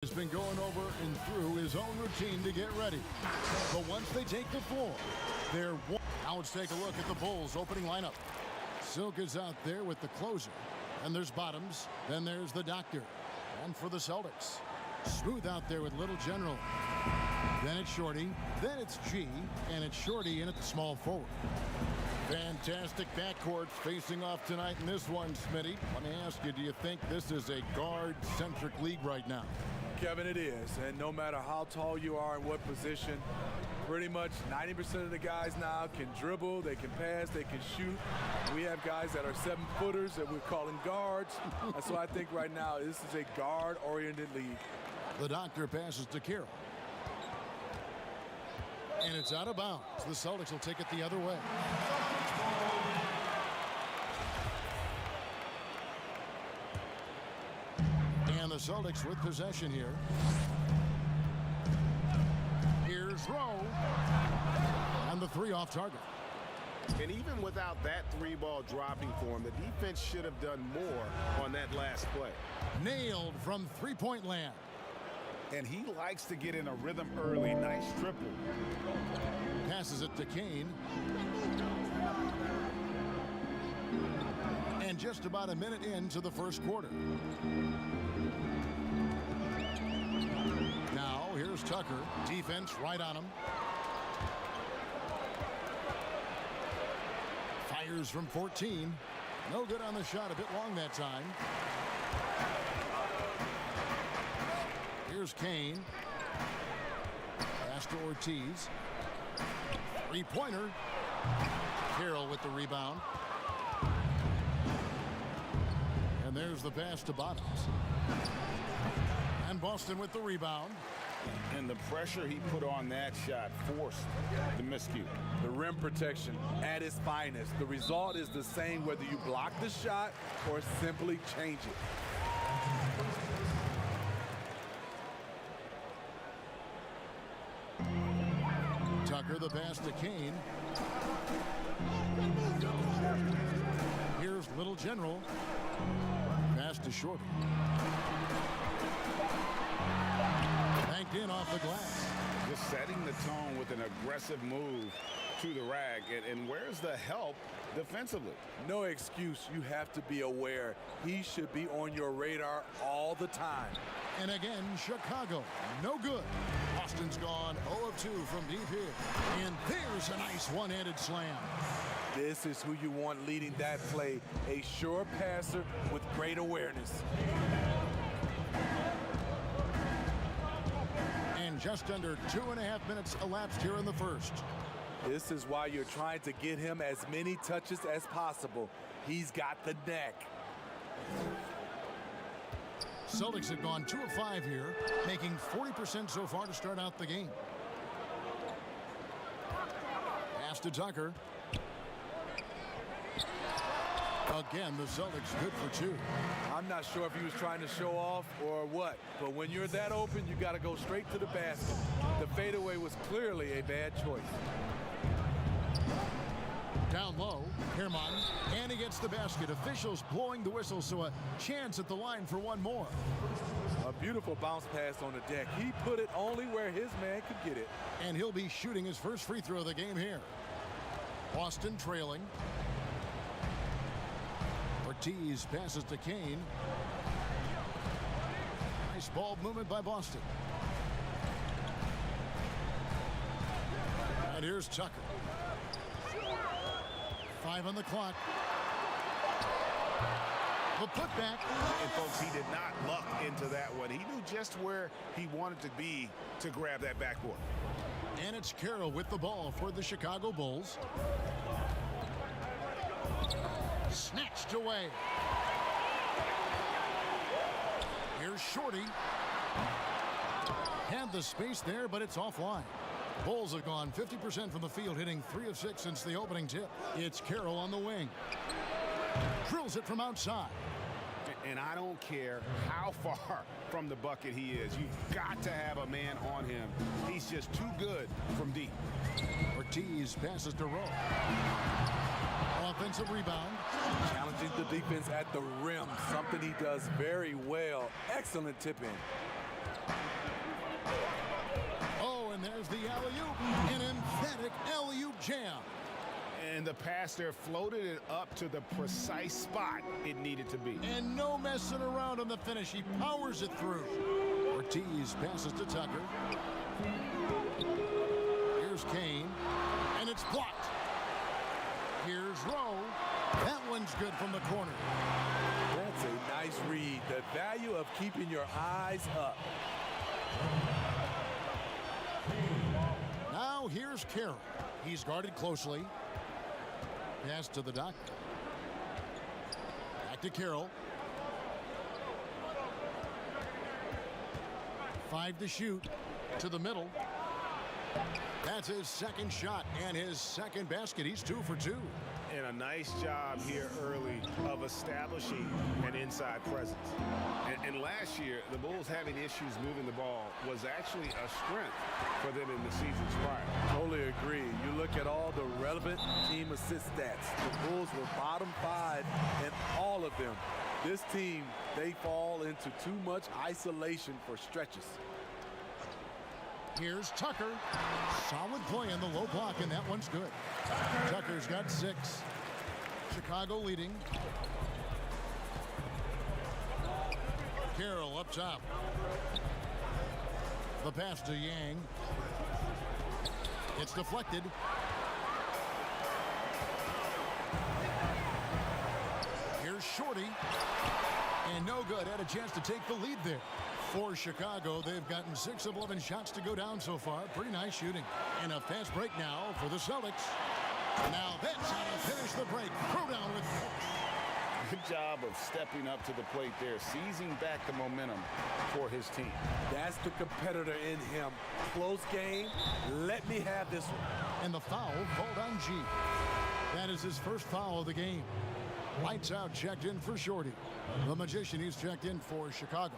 Has been going over and through his own routine to get ready. But once they take the floor, they're one. Now let's take a look at the Bulls' opening lineup. Silk is out there with the closer. And there's Bottoms. Then there's the Doctor. And for the Celtics, Smooth out there with Little General. Then it's Shorty. Then it's G. And it's Shorty in at the small forward. Fantastic backcourt facing off tonight in this one, Smitty. Let me ask you, do you think this is a guard-centric league right now? Kevin, it is. And no matter how tall you are and what position, pretty much 90% of the guys now can dribble, they can pass, they can shoot. We have guys that are 7-footers that we're calling guards. And so I think right now this is a guard-oriented league. The Doctor passes to Carroll. And it's out of bounds. The Celtics will take it the other way. And the Celtics with possession here. Here's Rowe. And the three off target. And even without that three-ball dropping for him, the defense should have done more on that last play. Nailed from three-point land. And he likes to get in a rhythm early. Nice triple. Passes it to Kane. And just about a minute into the first quarter. Now here's Tucker. Defense right on him. Fires from 14. No good on the shot. A bit long that time. Here's Kane. Pass to Ortiz. Three-pointer. Carroll with the rebound. And there's the pass to Bottoms. And Boston with the rebound. And the pressure he put on that shot forced the miscue. The rim protection at its finest. The result is the same whether you block the shot or simply change it. Tucker, the pass to Kane. Here's Little General. Pass to Shorty. Banked in off the glass. Just setting the tone with an aggressive move to the rack. And where's the help defensively? No excuse. You have to be aware. He should be on your radar all the time. And again, Chicago, no good. Boston's gone 0 of 2 from deep here. And there's a nice one-handed slam. This is who you want leading that play. A sure passer with great awareness. And just under 2.5 minutes elapsed here in the first. This is why you're trying to get him as many touches as possible. He's got the neck. Celtics have gone 2 of 5 here, making 40% so far to start out the game. Pass to Tucker. Again, the Celtics good for 2. I'm not sure if he was trying to show off or what, but when you're that open, you got to go straight to the basket. The fadeaway was clearly a bad choice. Down low, Herman, and he gets the basket. Officials blowing the whistle, so a chance at the line for one more. A beautiful bounce pass on the deck. He put it only where his man could get it. And he'll be shooting his first free throw of the game here. Boston trailing. Ortiz passes to Kane. Nice ball movement by Boston. And here's Tucker. 5 on the clock. The putback. And folks, he did not luck into that one. He knew just where he wanted to be to grab that backboard. And it's Carroll with the ball for the Chicago Bulls. Snatched away. Here's Shorty. Had the space there, but it's offline. Bulls have gone 50% from the field, hitting 3 of 6 since the opening tip. It's Carroll on the wing. Drills it from outside. And I don't care how far from the bucket he is. You've got to have a man on him. He's just too good from deep. Ortiz passes to Rowe. Offensive rebound. Challenging the defense at the rim, something he does very well. Excellent tip in. jam. And the pass there floated it up to the precise spot it needed to be. And no messing around on the finish. He powers it through. Ortiz passes to Tucker. Here's Kane. And it's blocked. Here's Rowe. That one's good from the corner. That's a nice read. The value of keeping your eyes up. Now here's Carroll. He's guarded closely. Pass to the doctor. Back to Carroll. 5 to shoot. To the middle. That's his second shot and his second basket. He's 2 for 2. And a nice job here early of establishing an inside presence. And last year, the Bulls having issues moving the ball was actually a strength for them in the seasons prior. Totally agree. You look at all the relevant team assist stats. The Bulls were bottom 5 in all of them. This team, they fall into too much isolation for stretches. Here's Tucker. Solid play in the low block, and that one's good. Tucker's got 6. Chicago leading. Carroll up top. The pass to Yang. It's deflected. Here's Shorty. And no good. Had a chance to take the lead there. For Chicago, they've gotten 6 of 11 shots to go down so far. Pretty nice shooting. And a fast break now for the Celtics. Now that's how to finish the break. Throw down with force. Good job of stepping up to the plate there, seizing back the momentum for his team. That's the competitor in him. Close game. Let me have this one. And the foul called on G. That is his first foul of the game. Lights out checked in for Shorty. The Magician, he's checked in for Chicago.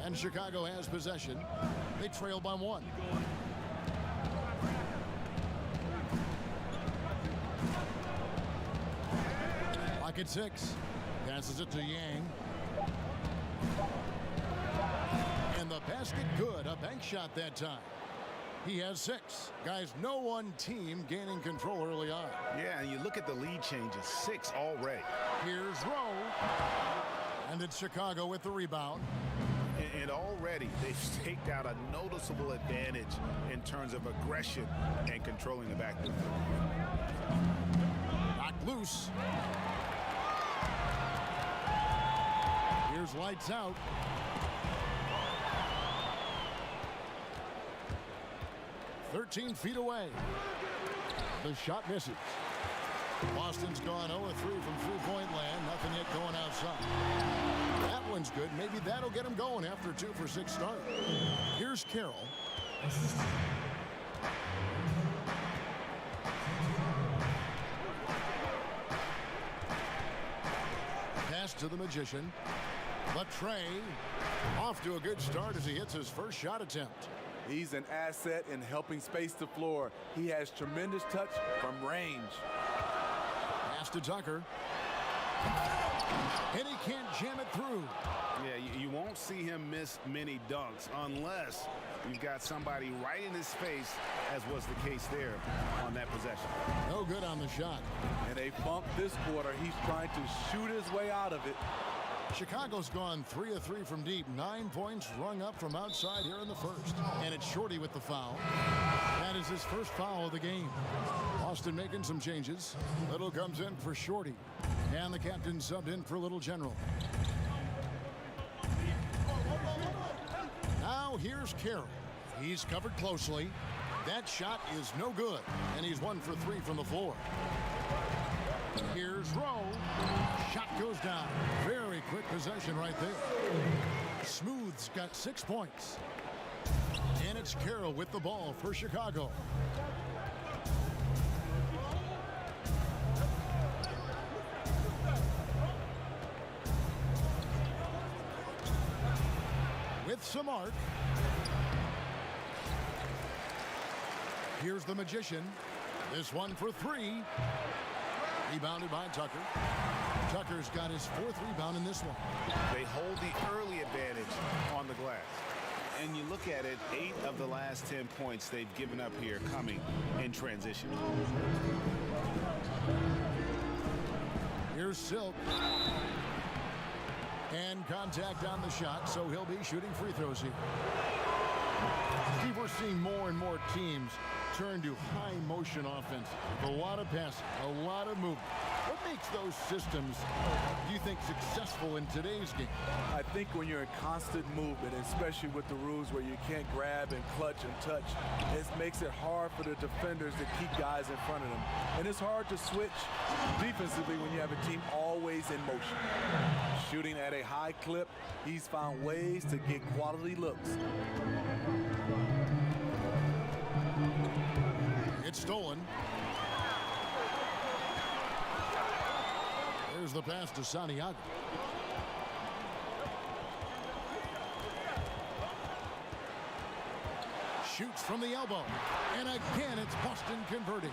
And Chicago has possession. They trail by 1. Lock at 6. Passes it to Yang. And the basket good. A bank shot that time. He has 6. Guys, no one team gaining control early on. Yeah, and you look at the lead changes. 6 already. Here's Rowe. And it's Chicago with the rebound. And already they've staked out a noticeable advantage in terms of aggression and controlling the backcourt. Knocked loose. Here's lights out. "13 feet away. The shot misses. Boston's gone 0-3 from three-point land. Nothing yet going outside. That one's good. Maybe that'll get him going after a 2 for 6 start. Here's Carroll. Pass to the Magician. Latrey off to a good start as he hits his first shot attempt. He's an asset in helping space the floor. He has tremendous touch from range. Pass to Tucker. And he can't jam it through. Yeah, you won't see him miss many dunks unless you've got somebody right in his face, as was the case there on that possession. No good on the shot. And they bumped this quarter. He's trying to shoot his way out of it. Chicago's gone 3 of 3 from deep. 9 points rung up from outside here in the first. And it's Shorty with the foul. That is his first foul of the game. Boston making some changes. Little comes in for Shorty. And the captain subbed in for Little General. Now here's Carroll. He's covered closely. That shot is no good. And he's 1 for 3 from the floor. Here's Rowe. Shot goes down. Very quick possession right there. Smooth's got 6 points. And it's Carroll with the ball for Chicago. With some arc. Here's the Magician. This one for 3. Rebounded by Tucker. Tucker's got his 4th rebound in this one. They hold the early advantage on the glass. And you look at it, 8 of the last 10 points they've given up here coming in transition. Here's Silk. And contact on the shot, so he'll be shooting free throws here. Steve, we're seeing more and more teams turn to high motion offense. A lot of passing, a lot of movement. What makes those systems, do you think, successful in today's game? I think when you're in constant movement, especially with the rules where you can't grab and clutch and touch, it makes it hard for the defenders to keep guys in front of them. And it's hard to switch defensively when you have a team always in motion. Shooting at a high clip, he's found ways to get quality looks. It's stolen. There's the pass to Santiago. Shoots from the elbow. And again, it's Boston converting.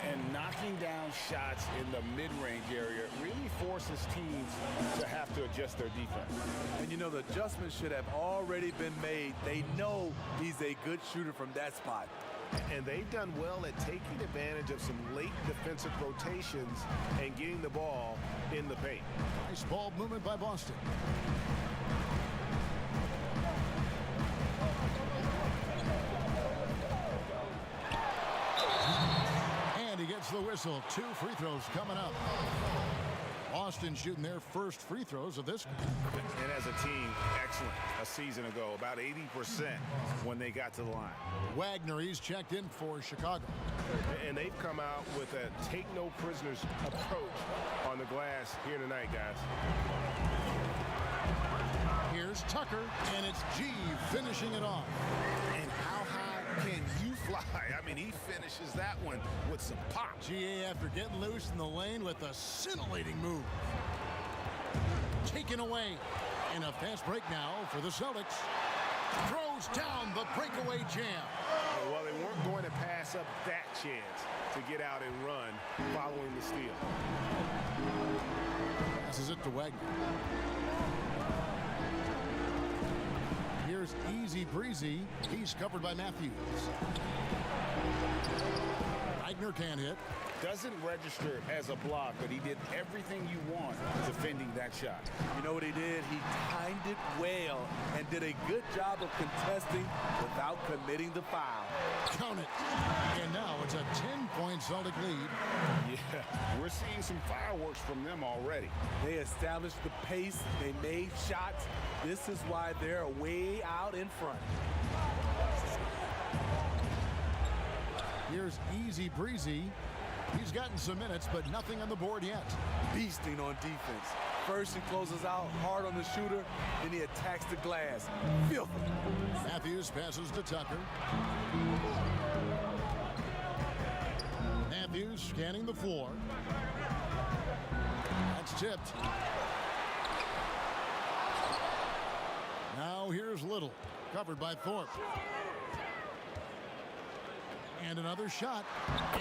And knocking down shots in the mid-range area really forces teams to have to adjust their defense. And you know, the adjustments should have already been made. They know he's a good shooter from that spot. And they've done well at taking advantage of some late defensive rotations and getting the ball in the paint. Nice ball movement by Boston. And he gets the whistle. 2 free throws coming up. Boston shooting their first free throws of this. And as a team, excellent. A season ago, about 80% when they got to the line. Wagner, he's checked in for Chicago. And they've come out with a take-no-prisoners approach on the glass here tonight, guys. Here's Tucker, and it's G finishing it off. And how high can you fly? I mean, he finishes that one with some pop. GA after getting loose in the lane with a scintillating move. Taken away. And a fast break now for the Celtics. Throws down the breakaway jam. Well, they weren't going to pass up that chance to get out and run following the steal. Passes it to Wagner. Here's Easy Breezy. He's covered by Matthews. Wagner can't hit. Doesn't register as a block, but he did everything you want defending that shot. You know what he did? He timed it well and did a good job of contesting without committing the foul. Count it. And now it's a 10-point Celtic lead. Yeah, we're seeing some fireworks from them already. They established the pace. They made shots. This is why they're way out in front. Here's Easy Breezy. He's gotten some minutes, but nothing on the board yet. Beasting on defense. First he closes out hard on the shooter, then he attacks the glass. Filthy. Matthews passes to Tucker. Matthews scanning the floor. That's tipped. Now here's Little, covered by Thorpe. And another shot,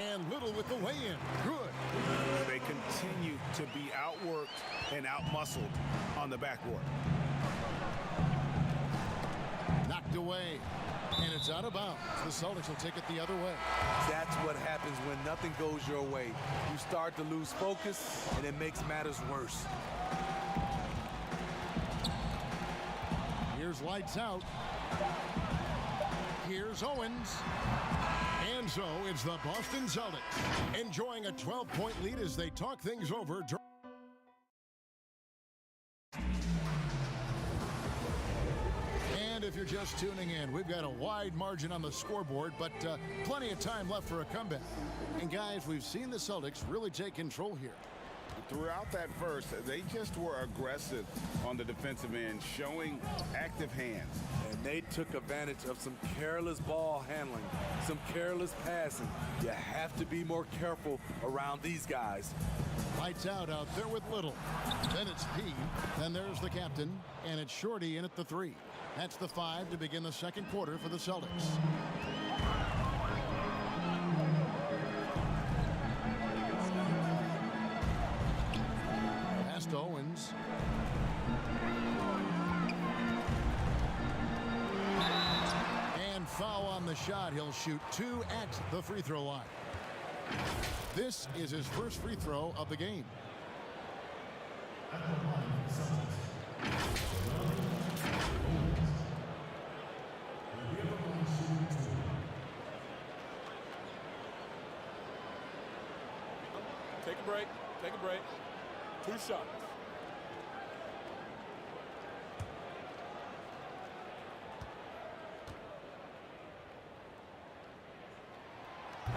and Little with the lay-in. Good. They continue to be outworked and outmuscled on the backboard. Knocked away, and it's out of bounds. The Celtics will take it the other way. That's what happens when nothing goes your way. You start to lose focus, and it makes matters worse. Here's lights out. Here's Owens. And so it's the Boston Celtics enjoying a 12-point lead as they talk things over. And if you're just tuning in, we've got a wide margin on the scoreboard, but plenty of time left for a comeback. And guys, we've seen the Celtics really take control here. Throughout that first, they just were aggressive on the defensive end, showing active hands. And they took advantage of some careless ball handling, some careless passing. You have to be more careful around these guys. Lights out there with Little. Then it's P. Then there's the captain, and it's Shorty in at the 3. That's the 5 to begin the second quarter for the Celtics. Owens. the shot. He'll shoot 2 at the free throw line. This is his first free throw of the game. Take a break. Take a break. 2 shots.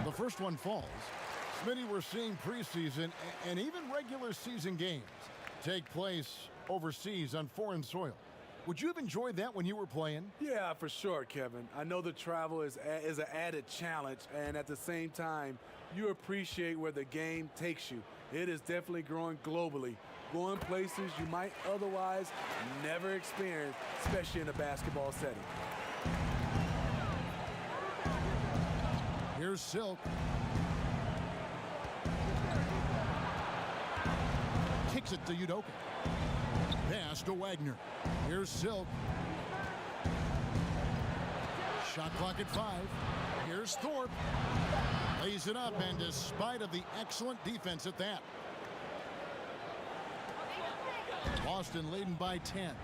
The first one falls. Smitty, we're seeing preseason and even regular season games take place overseas on foreign soil. Would you have enjoyed that when you were playing? Yeah, for sure, Kevin. I know the travel is an added challenge, and at the same time, you appreciate where the game takes you. It is definitely growing globally, going places you might otherwise never experience, especially in a basketball setting. Here's Silk. Kicks it to Udoka. Pass to Wagner. Here's Silk. Shot clock at 5. Here's Thorpe. Lays it up, and despite of the excellent defense at that. Boston leading by 10.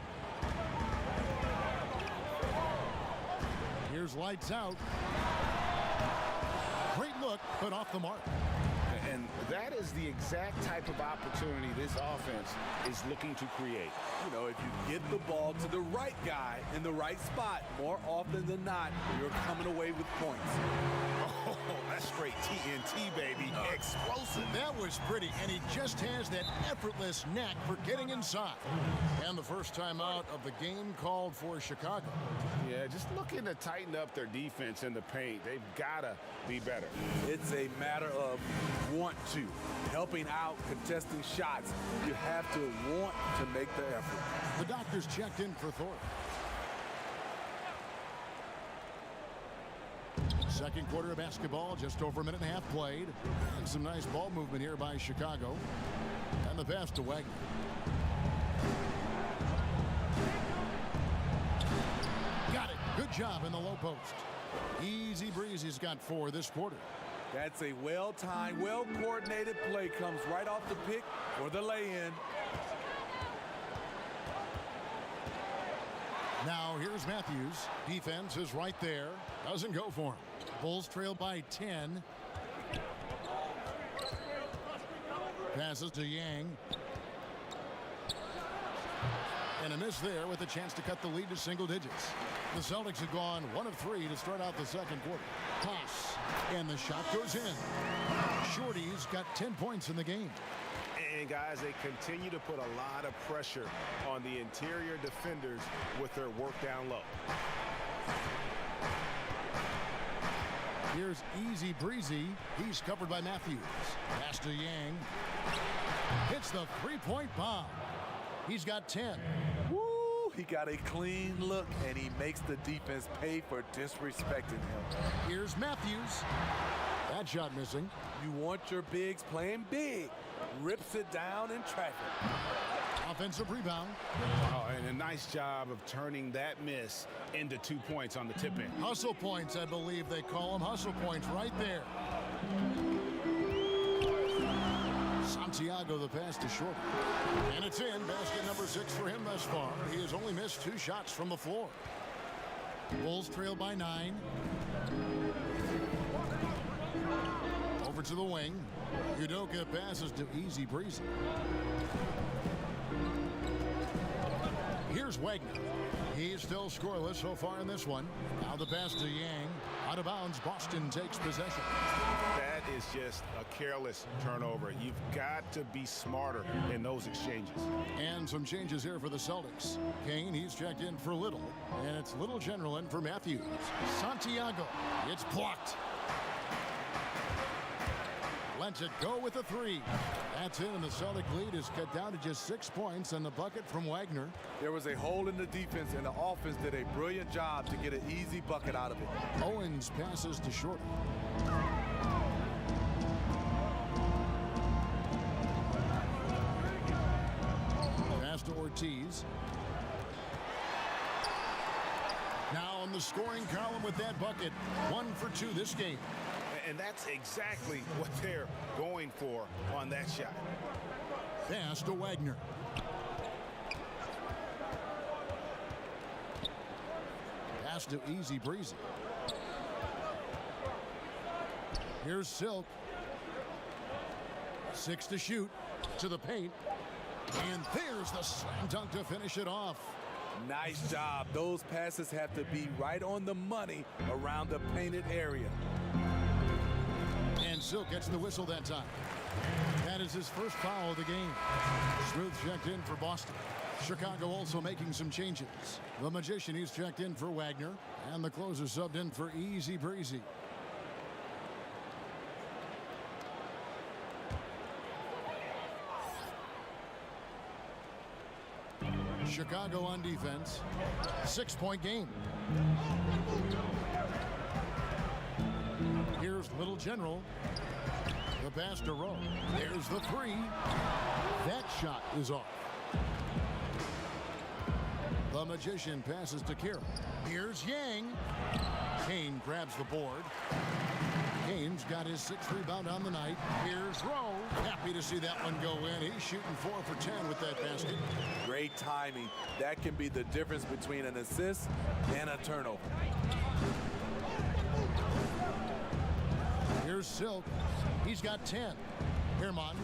Here's lights out. Great look, but off the mark. And that is the exact type of opportunity this offense is looking to create. You know, if you get the ball to the right guy in the right spot, more often than not, you're coming away with points. Oh, that's straight TNT, baby. Explosive. That was pretty, and he just has that effortless knack for getting inside. And the first time out of the game called for Chicago. Yeah, just looking to tighten up their defense in the paint. They've got to be better. It's a matter of want to. Helping out, contesting shots. You have to want to make the effort. The doctors checked in for Thorpe. Second quarter of basketball, just over a minute and a half played. And some nice ball movement here by Chicago. And the pass to Wagner. Got it. Good job in the low post. Easy breezy's got 4 this quarter. That's a well-timed, well-coordinated play. Comes right off the pick or the lay-in. Now here's Matthews. Defense is right there. Doesn't go for him. Bulls trail by 10. Passes to Yang. And a miss there with a chance to cut the lead to single digits. The Celtics have gone 1 of 3 to start out the second quarter. Pass. And the shot goes in. Shorty's got 10 points in the game. And guys, they continue to put a lot of pressure on the interior defenders with their work down low. Here's Easy Breezy. He's covered by Matthews. Pass to Yang. Hits the three-point bomb. He's got 10. Woo! He got a clean look, and he makes the defense pay for disrespecting him. Here's Matthews. That shot missing. You want your bigs playing big. Rips it down in traffic. Offensive rebound. Oh, and a nice job of turning that miss into 2 points on the tip in. Hustle points, I believe they call them. Hustle points right there. Santiago, the pass to Short. And it's in. Basket number 6 for him thus far. He has only missed 2 shots from the floor. Bulls trail by 9. Over to the wing. Udoka passes to Easy Breezy. Here's Wagner. He's still scoreless so far in this one. Now the pass to Yang. Out of bounds, Boston takes possession. That is just a careless turnover. You've got to be smarter in those exchanges. And some changes here for the Celtics. Kane, he's checked in for Little. And it's Little general in for Matthews. Santiago. It's blocked. Lets it go with a 3. That's in, and the Celtic lead is cut down to just 6 points, and the bucket from Wagner. There was a hole in the defense, and the offense did a brilliant job to get an easy bucket out of it. Owens passes to Short. Pass to Ortiz. Now on the scoring column with that bucket. 1 for 2 this game. And that's exactly what they're going for on that shot. Pass to Wagner. Pass to Easy Breezy. Here's Silk. 6 to shoot. To the paint. And there's the slam dunk to finish it off. Nice job. Those passes have to be right on the money around the painted area. And Silk gets the whistle that time. That is his first foul of the game. Smooth checked in for Boston. Chicago also making some changes. The Magician, he's checked in for Wagner. And the closer subbed in for Easy Breezy. Chicago on defense. 6-point game. Here's Little General. The pass to Rowe. There's the three. That shot is off. The Magician passes to Kira. Here's Yang. Kane grabs the board. Kane's got his 6th rebound on the night. Here's Rowe. Happy to see that one go in. He's shooting 4 for 10 with that basket. Great timing. That can be the difference between an assist and a turnover. Here's Silk. He's got 10. Herman.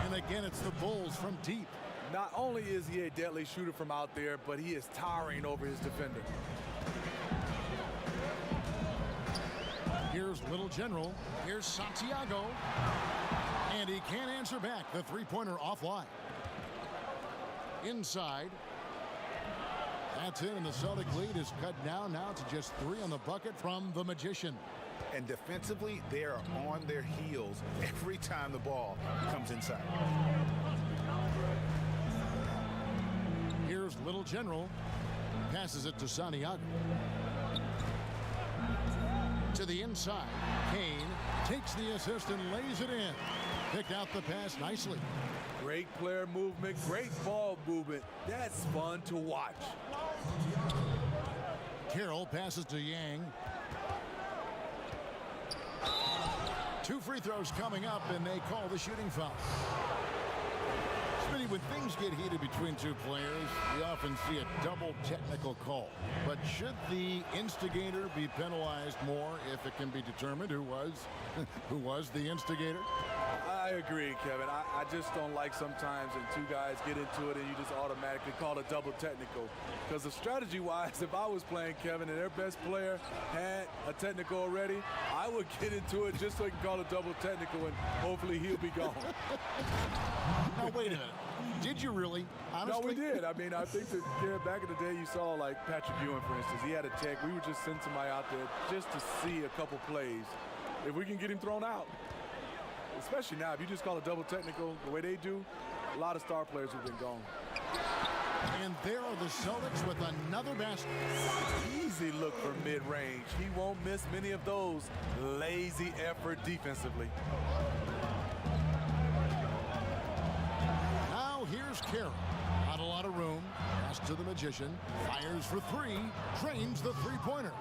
And again, it's the Bulls from deep. Not only is he a deadly shooter from out there, but he is towering over his defender. Here's Little General. Here's Santiago. And he can't answer back. The three-pointer offline. Inside. That's it, and the Celtic lead is cut down now to just 3 on the bucket from the Magician. And defensively, they are on their heels every time the ball comes inside. Here's Little General. Passes it to Santiago. To the inside. Kane takes the assist and lays it in. Picked out the pass nicely. Great player movement, great ball movement. That's fun to watch. Carroll passes to Yang. 2 free throws coming up, and they call the shooting foul. Smitty, when things get heated between 2 players, we often see a double technical call. But should the instigator be penalized more if it can be determined who was the instigator? I agree, Kevin. I just don't like sometimes when 2 guys get into it and you just automatically call a double technical. Because strategy-wise, if I was playing Kevin and their best player had a technical already, I would get into it just so he can call a double technical and hopefully he'll be gone. Now, wait a minute. Did you really? Honestly? No, we did. I mean, I think that back in the day you saw like Patrick Ewing, for instance. He had a tech. We would just send somebody out there just to see a couple plays. If we can get him thrown out. Especially now, if you just call a double technical the way they do, a lot of star players have been gone. And there are the Celtics with another basket. Easy look for mid-range. He won't miss many of those. Lazy effort defensively. Now here's Carroll. Not a lot of room. Pass to the Magician. Fires for 3. Trains the three-pointer.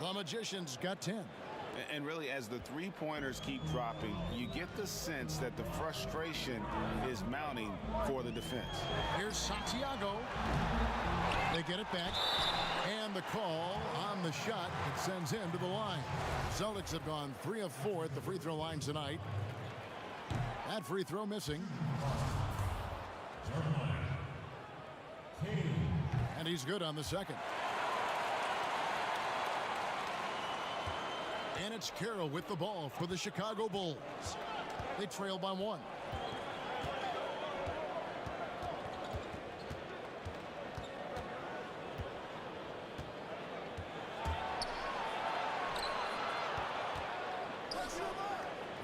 The Magician's got 10. And really, as the three-pointers keep dropping, you get the sense that the frustration is mounting for the defense. Here's Santiago. They get it back. And the call on the shot that sends him to the line. Celtics have gone 3 of 4 at the free throw line tonight. That free throw missing. And he's good on the second. And it's Carroll with the ball for the Chicago Bulls. They trail by 1.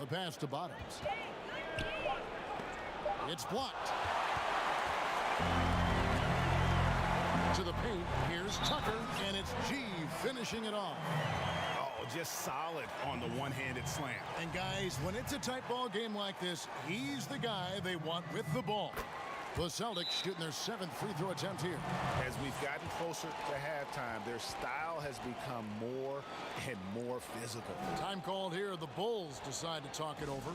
The pass to Bottoms. It's blocked. To the paint. Here's Tucker, and it's G finishing it off. Just solid on the one-handed slam. And guys, when it's a tight ball game like this, he's the guy they want with the ball. The Celtics shooting their 7th free throw attempt here. As we've gotten closer to halftime, their style has become more and more physical. Time called here. The Bulls decide to talk it over.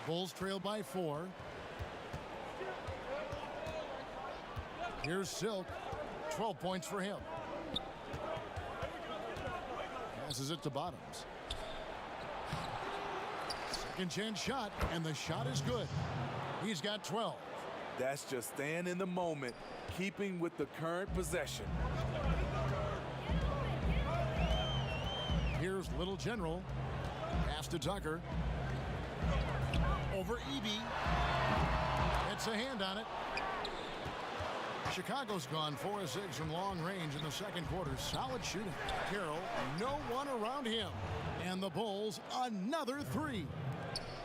Bulls trail by 4. Here's Silk. 12 points for him. Passes it to Bottoms. Second chance shot, and the shot is good. He's got 12. That's just staying in the moment, keeping with the current possession. Here's Little General. Pass to Tucker. Over Eby. It's a hand on it. Chicago's gone 4 of 6 from long range in the second quarter. Solid shooting. Carroll, no one around him. And the Bulls, another 3.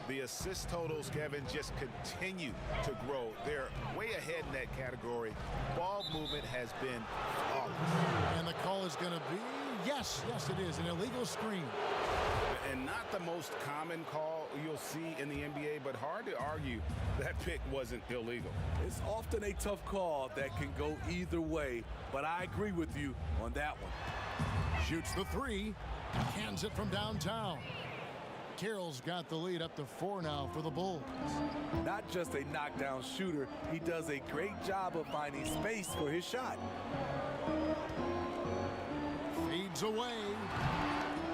The assist totals, Kevin, just continue to grow. They're way ahead in that category. Ball movement has been flawless. And the call is going to be, yes, it is, an illegal screen. And not the most common call you'll see in the NBA, but hard to argue that pick wasn't illegal. It's often a tough call that can go either way, but I agree with you on that one. Shoots the 3, cans it from downtown. Carroll's got the lead up to 4 now for the Bulls. Not just a knockdown shooter, he does a great job of finding space for his shot. Fades away.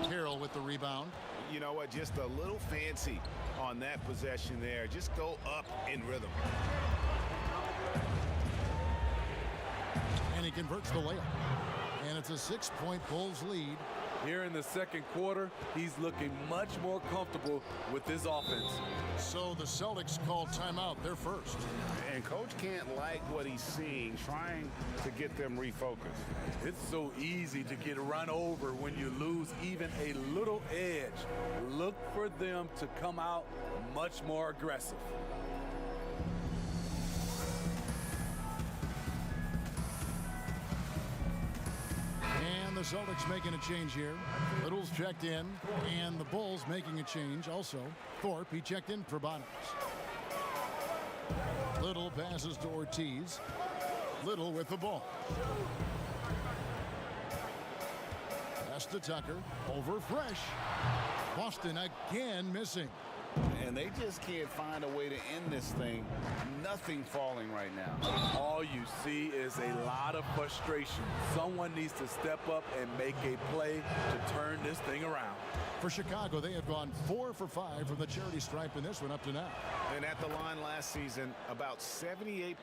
Carroll with the rebound. You know what? Just a little fancy on that possession there. Just go up in rhythm. And he converts the layup. And it's a 6-point Bulls lead. Here in the second quarter, he's looking much more comfortable with his offense. So the Celtics call timeout. They're first. And coach can't like what he's seeing, trying to get them refocused. It's so easy to get run over when you lose even a little edge. Look for them to come out much more aggressive. The Celtics making a change here. Little's checked in, and the Bulls making a change also. Thorpe, he checked in for Bottoms. Little passes to Ortiz. Little with the ball. Pass to Tucker. Over Fresh. Boston again missing. And they just can't find a way to end this thing. Nothing falling right now. All you see is a lot of frustration. Someone needs to step up and make a play to turn this thing around. For Chicago, they have gone 4 for 5 from the charity stripe in this one up to now. And at the line last season, about 78%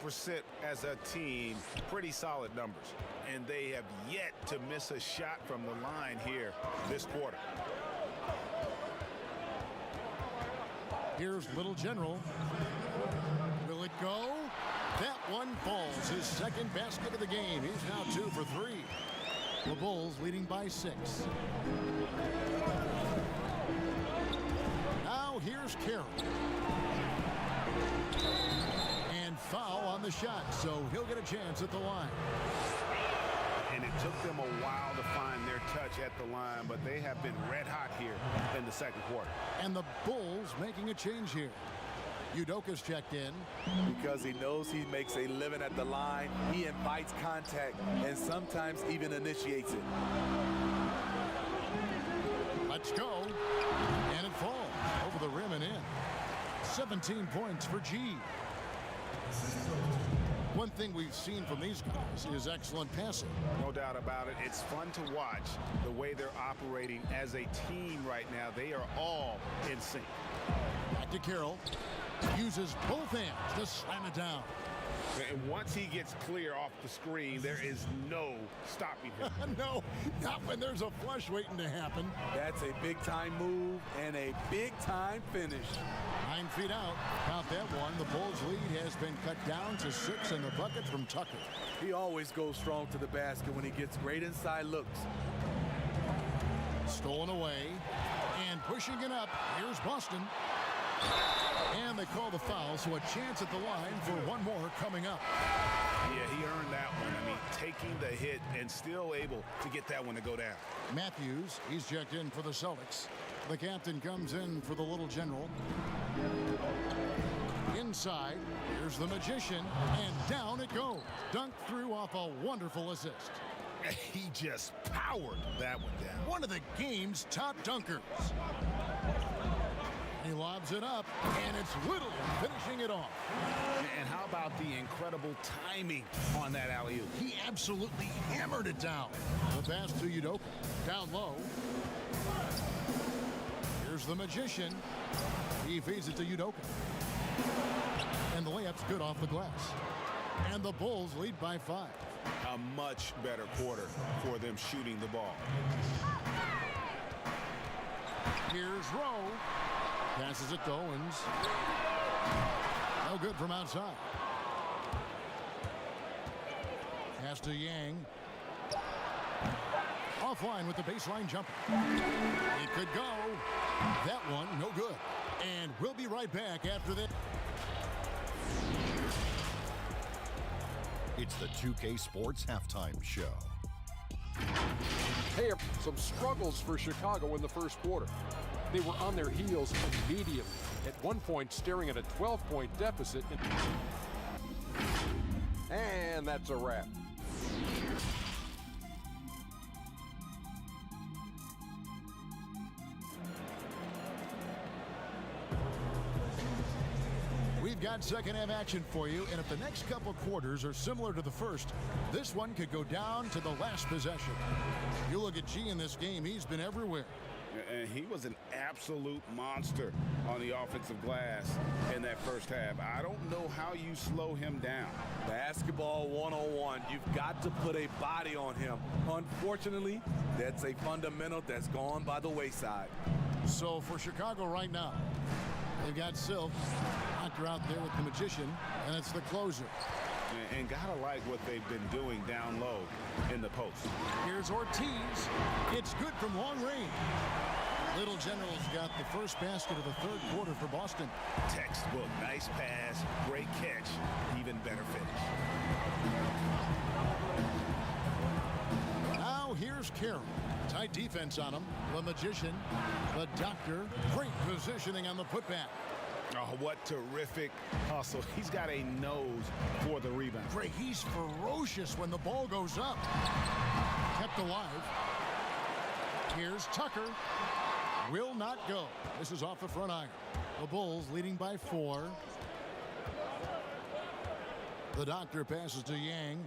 as a team. Pretty solid numbers. And they have yet to miss a shot from the line here this quarter. Here's Little General. Will it go? That one falls. His second basket of the game. He's now 2 for 3. The Bulls leading by 6. Now here's Carroll. And foul on the shot, so he'll get a chance at the line. And it took them a while to find their touch at the line, but they have been red hot here in the second quarter. And the Bulls making a change here. Udoka's checked in. Because he knows he makes a living at the line, he invites contact and sometimes even initiates it. Let's go. And it falls over the rim and in. 17 points for G. One thing we've seen from these guys is excellent passing. No doubt about it. It's fun to watch the way they're operating as a team right now. They are all in sync. Back to Carroll. Uses both hands to slam it down. And once he gets clear off the screen, there is no stopping him. No, not when there's a flush waiting to happen. That's a big-time move and a big-time finish. 9 feet out. Count that one. The Bulls' lead has been cut down to 6 in the bucket from Tucker. He always goes strong to the basket when he gets great inside looks. Stolen away. And pushing it up. Here's Boston. And they call the foul, so a chance at the line for one more coming up. Yeah, he earned that one. I mean, taking the hit and still able to get that one to go down. Matthews, he's checked in for the Celtics. The captain comes in for the little general. Inside, here's the magician, and down it goes. Dunked through off a wonderful assist. He just powered that one down. One of the game's top dunkers. He lobs it up, and it's Little finishing it off. And how about the incredible timing on that alley-oop? He absolutely hammered it down. The pass to Udoka. Down low. Here's the magician. He feeds it to Udoka. And the layup's good off the glass. And the Bulls lead by 5. A much better quarter for them shooting the ball. Here's Rowe. Passes it to Owens. No good from outside. Pass to Yang. Offline with the baseline jumper. It could go. That one, no good. And we'll be right back after this. It's the 2K Sports Halftime Show. Hey, some struggles for Chicago in the first quarter. They were on their heels immediately, at one point staring at a 12-point deficit. And that's a wrap. We've got second half action for you, and if the next couple quarters are similar to the first, this one could go down to the last possession. You look at G in this game, he's been everywhere. And he was an absolute monster on the offensive glass in that first half. I don't know how you slow him down. Basketball 101. You've got to put a body on him. Unfortunately, that's a fundamental that's gone by the wayside. So for Chicago right now, they've got Silk, Doctor out there with the magician, and it's the closer. And gotta like what they've been doing down low in the post. Here's Ortiz. It's good from long range. Little General's got the first basket of the third quarter for Boston. Textbook, nice pass, great catch, even better finish. Now here's Carroll. Tight defense on him. The magician, the Doctor, great positioning on the putback. Oh, what terrific hustle. He's got a nose for the rebound. Great, he's ferocious when the ball goes up. Kept alive. Here's Tucker. Will not go. This is off the front iron. The Bulls leading by 4. The Doctor passes to Yang.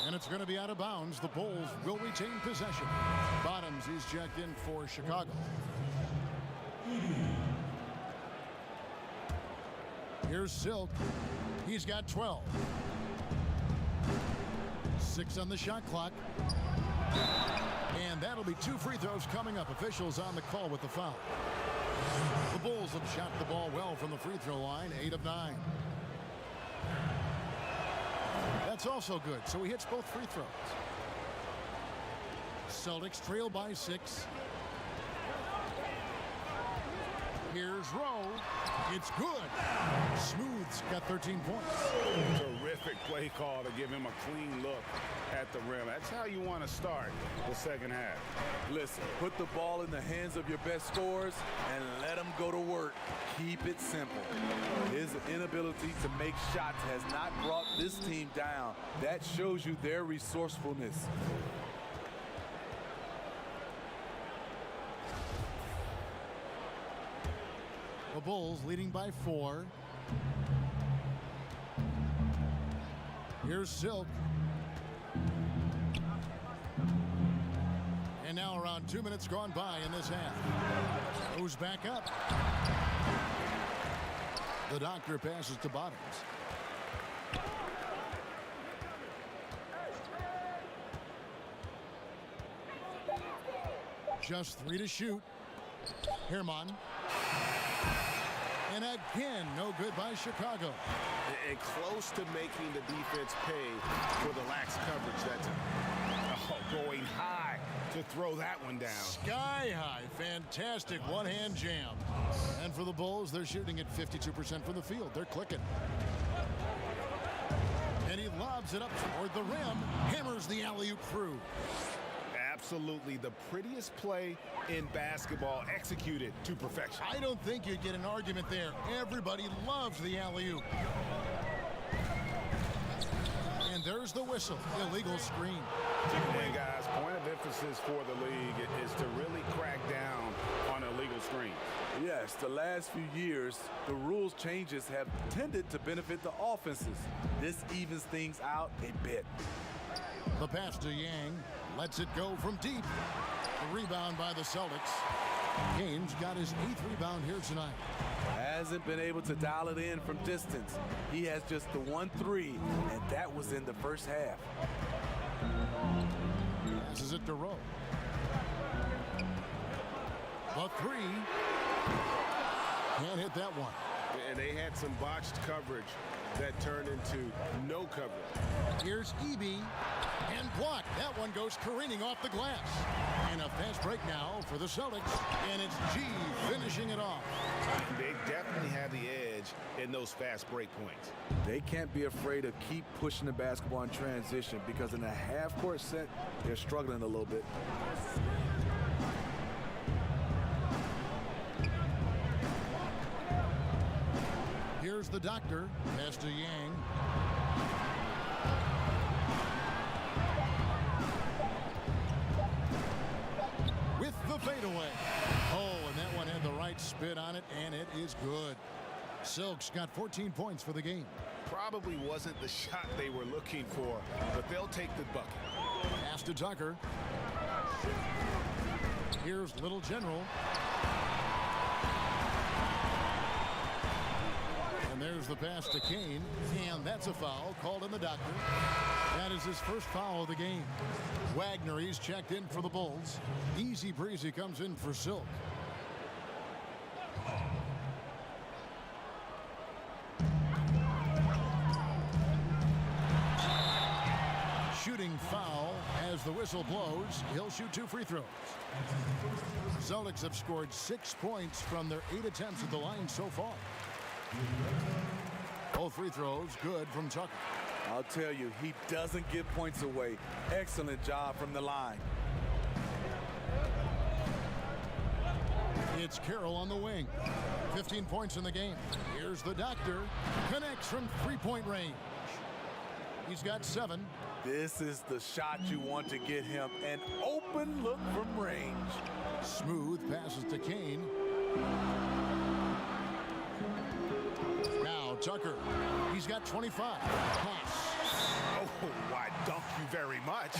And it's going to be out of bounds. The Bulls will retain possession. Bottoms, he's checked in for Chicago. Here's Silk. He's got 12. 6 on the shot clock. And that'll be 2 free throws coming up. Officials on the call with the foul. The Bulls have shot the ball well from the free throw line, 8 of 9. That's also good, so he hits both free throws. Celtics trail by 6. Here's Rowe. It's good. Smooth's got 13 points. Terrific play call to give him a clean look at the rim. That's how you want to start the second half. Listen, put the ball in the hands of your best scorers and let them go to work. Keep it simple. His inability to make shots has not brought this team down. That shows you their resourcefulness. The Bulls leading by 4. Here's Silk. And now around 2 minutes gone by in this half. Goes back up. The Doctor passes to Bottoms. Just 3 to shoot. Herman. And again, no good by Chicago. And close to making the defense pay for the lax coverage that time. Oh, going high to throw that one down. Sky high. Fantastic one-hand jam. And for the Bulls, they're shooting at 52% from the field. They're clicking. lobs it up toward the rim, hammers the alley-oop through. Absolutely the prettiest play in basketball, executed to perfection. I don't think you'd get an argument there. Everybody loves the alley-oop. And there's the whistle. Illegal screen. And guys, point of emphasis for the league is to really crack down on illegal screens. Yes, the last few years, the rules changes have tended to benefit the offenses. This evens things out a bit. The pass to Yang. Lets it go from deep. The rebound by the Celtics. Kane's got his 8th rebound here tonight. Hasn't been able to dial it in from distance. He has just the 1-3, and that was in the first half. Passes it to Rowe. The 3. Can't hit that one. And they had some botched coverage that turned into no coverage. Here's Eby. And blocked. That one goes careening off the glass. And a fast break now for the Celtics. And it's G finishing it off. They definitely have the edge in those fast break points. They can't be afraid to keep pushing the basketball in transition, because in a half-court set, they're struggling a little bit. Here's the doctor. Pass to Yang. With the fadeaway. Oh, and that one had the right spin on it, and it is good. Silks got 14 points for the game. Probably wasn't the shot they were looking for, but they'll take the bucket. Pass to Tucker. Here's Little General. And there's the pass to Kane. And that's a foul called in the doctor. That is his first foul of the game. Wagner, he's checked in for the Bulls. Easy breezy comes in for Silk. Shooting foul as the whistle blows. He'll shoot 2 free throws. Celtics have scored 6 points from their 8 attempts at the line so far. Both free throws good from Tucker. I'll tell you, he doesn't give points away. Excellent job from the line. It's Carroll on the wing. 15 points in the game. Here's the doctor. Connects from three-point range. He's got 7. This is the shot you want to get him. An open look from range. Smooth passes to Kane. Now Tucker. He's got 25. Pass. Oh, why, dunk you very much.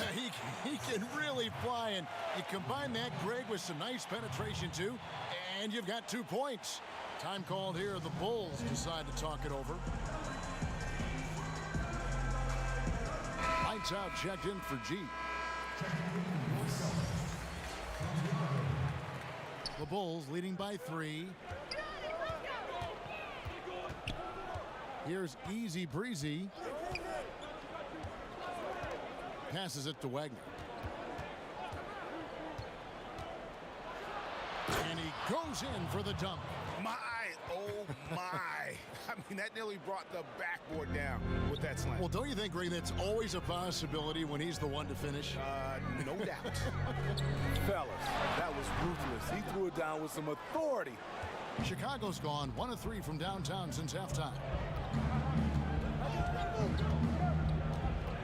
He can really fly, and you combine that, Greg, with some nice penetration, too, and you've got 2 points. Time called here. The Bulls decide to talk it over. Lights out, checked in for G. The Bulls leading by 3. Here's Easy Breezy. Passes it to Wagner. And he goes in for the dunk. Oh my. I mean, that nearly brought the backboard down with that slam. Well, don't you think, Greg, that's always a possibility when he's the one to finish? No doubt. Fellas, that was ruthless. He threw it down with some authority. Chicago's gone 1 of 3 from downtown since halftime.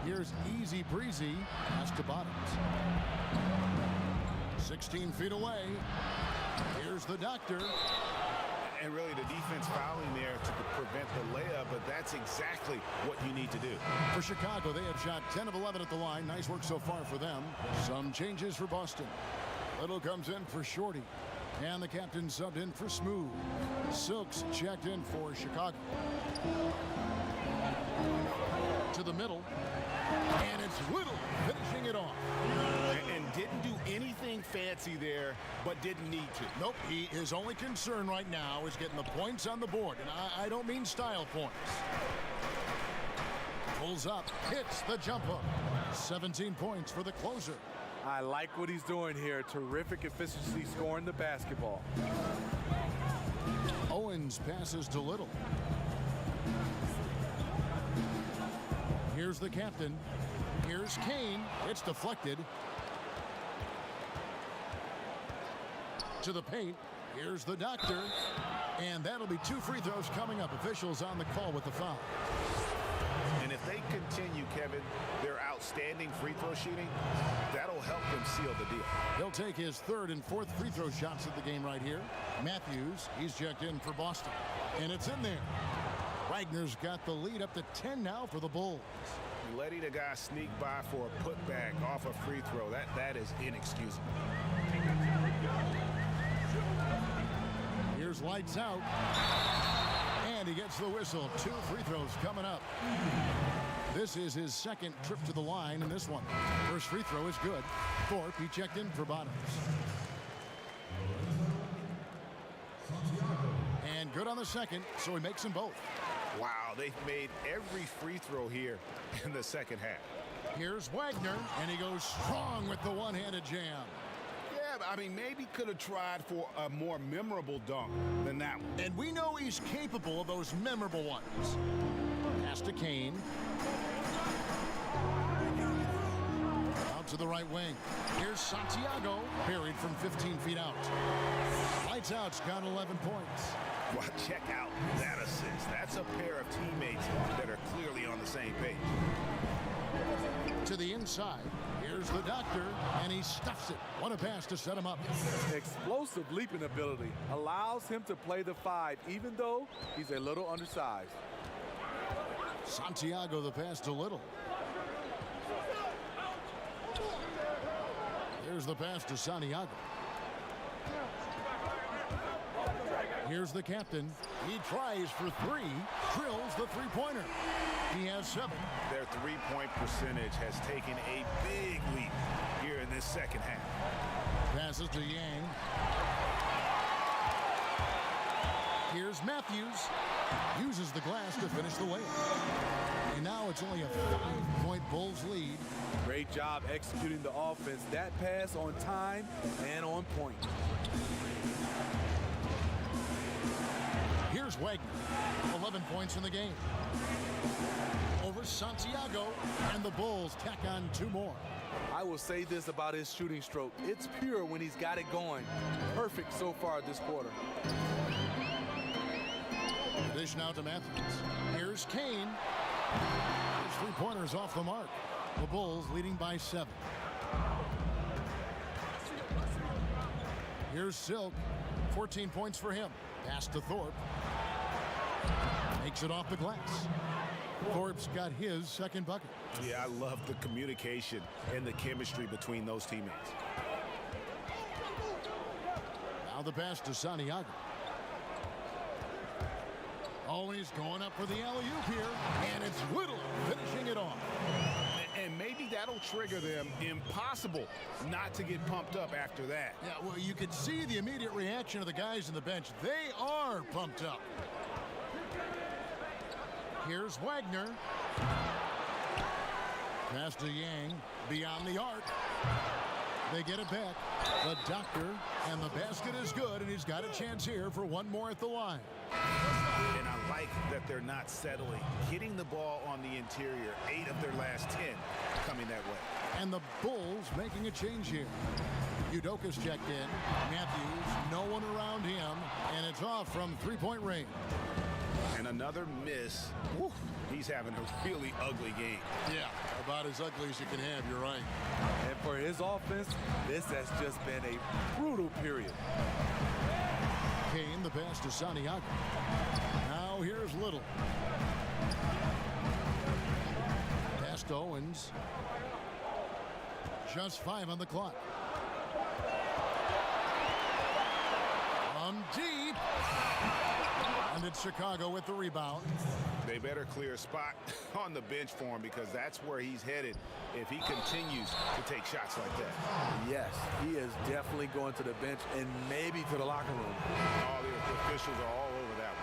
Here's Easy Breezy. Pass to Bottoms. 16 feet away. Here's the doctor. And really the defense fouling there to prevent the layup, but that's exactly what you need to do. For Chicago, they have shot 10 of 11 at the line. Nice work so far for them. Some changes for Boston. Little comes in for Shorty. And the captain subbed in for Smooth. Silks checked in for Chicago. To the middle. And it's Little finishing it off. And didn't do anything fancy there, but didn't need to. Nope, his only concern right now is getting the points on the board. And I don't mean style points. Pulls up, hits the jump hook. 17 points for the closer. I like what he's doing here. Terrific efficiency scoring the basketball. Owens passes to Little. Here's the captain. Here's Kane. It's deflected. To the paint. Here's the doctor. And that'll be 2 free throws coming up. Officials on the call with the foul. And if they continue, Kevin, their outstanding free throw shooting, that'll help them seal the deal. He'll take his 3rd and 4th free throw shots of the game right here. Matthews, he's checked in for Boston. And it's in there. Wagner's got the lead up to 10 now for the Bulls. Letting a guy sneak by for a putback off a free throw, that is inexcusable. Here's lights out. And he gets the whistle. 2 free throws coming up. This is his 2nd trip to the line in this one. First free throw is good. Thorpe, he checked in for Bottoms. And good on the 2nd, so he makes them both. Wow, they've made every free throw here in the 2nd half. Here's Wagner, and he goes strong with the one-handed jam. Yeah, I mean, maybe could have tried for a more memorable dunk than that one. And we know he's capable of those memorable ones. Pass to Kane. Out to the right wing. Here's Santiago, buried from 15 feet out. Lights out's got 11 points. Well, check out that assist. That's a pair of teammates that are clearly on the same page. To the inside. Here's the doctor, and he stuffs it. What a pass to set him up. Explosive leaping ability allows him to play the 5, even though he's a little undersized. Santiago the pass to Little. Here's the pass to Santiago. Here's the captain. He tries for 3, drills the three-pointer. He has 7. Their three-point percentage has taken a big leap here in this 2nd half. Passes to Yang. Here's Matthews. Uses the glass to finish the layup. And now it's only a 5-point Bulls lead. Great job executing the offense. That pass on time and on point. Here's Wagner. 11 points in the game. Over Santiago, and the Bulls tack on 2 more. I will say this about his shooting stroke. It's pure when he's got it going. Perfect so far this quarter. Dish now to Matthews. Here's Kane. His three-pointer's off the mark. The Bulls leading by 7. Here's Silk. 14 points for him. Pass to Thorpe. Makes it off the glass. Thorpe's got his 2nd bucket. Yeah, I love the communication and the chemistry between those teammates. Now the pass to Santiago. Oh, he's going up for the alley-oop here, and it's Little finishing it off. And maybe that'll trigger them. Impossible not to get pumped up after that. Yeah, well, you could see the immediate reaction of the guys on the bench. They are pumped up. Here's Wagner. Pass to Yang. Beyond the arc. They get it back. The doctor, and the basket is good, and he's got a chance here for 1 more at the line. And I like that they're not settling. Hitting the ball on the interior, 8 of their last 10 coming that way. And the Bulls making a change here. Udoka's checked in. Matthews, no one around him, and it's off from 3-point range. And another miss. Woo, he's having a really ugly game. Yeah, about as ugly as you can have, you're right. And for his offense, this has just been a brutal period. Kane, the pass to Santiago. Now here's Little. Pass to Owens. Just 5 on the clock. From deep. And it's Chicago with the rebound. They better clear a spot on the bench for him, because that's where he's headed if he continues to take shots like that. Yes, he is definitely going to the bench and maybe to the locker room. All the officials are all over that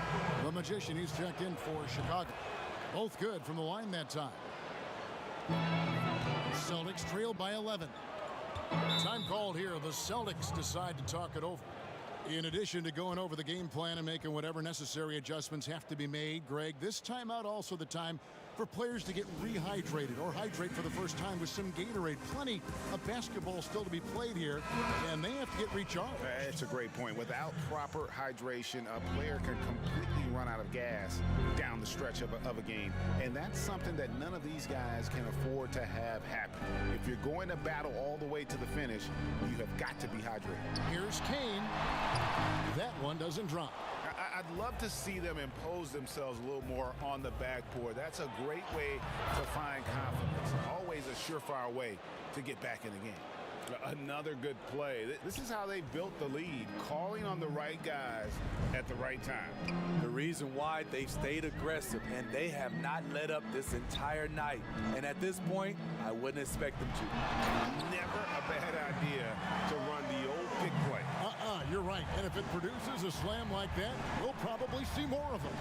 one. The Magician, he's checked in for Chicago. Both good from the line that time. Celtics trailed by 11. Time called here. The Celtics decide to talk it over. In addition to going over the game plan and making whatever necessary adjustments have to be made, Greg, this timeout also the time for players to get rehydrated or hydrate for the first time with some Gatorade. Plenty of basketball still to be played here, and they have to get recharged. It's a great point. Without proper hydration, a player can completely run out of gas down the stretch of a game. And that's something that none of these guys can afford to have happen. If you're going to battle all the way to the finish, you have got to be hydrated. Here's Kane. That one doesn't drop. I'd love to see them impose themselves a little more on the backboard. That's a great way to find confidence. Always a surefire way to get back in the game. Another good play. This is how they built the lead, calling on the right guys at the right time. The reason why they've stayed aggressive, and they have not let up this entire night. And at this point, I wouldn't expect them to. Never a bad idea to run the old pick play. You're right. And if it produces a slam like that, we'll probably see more of them.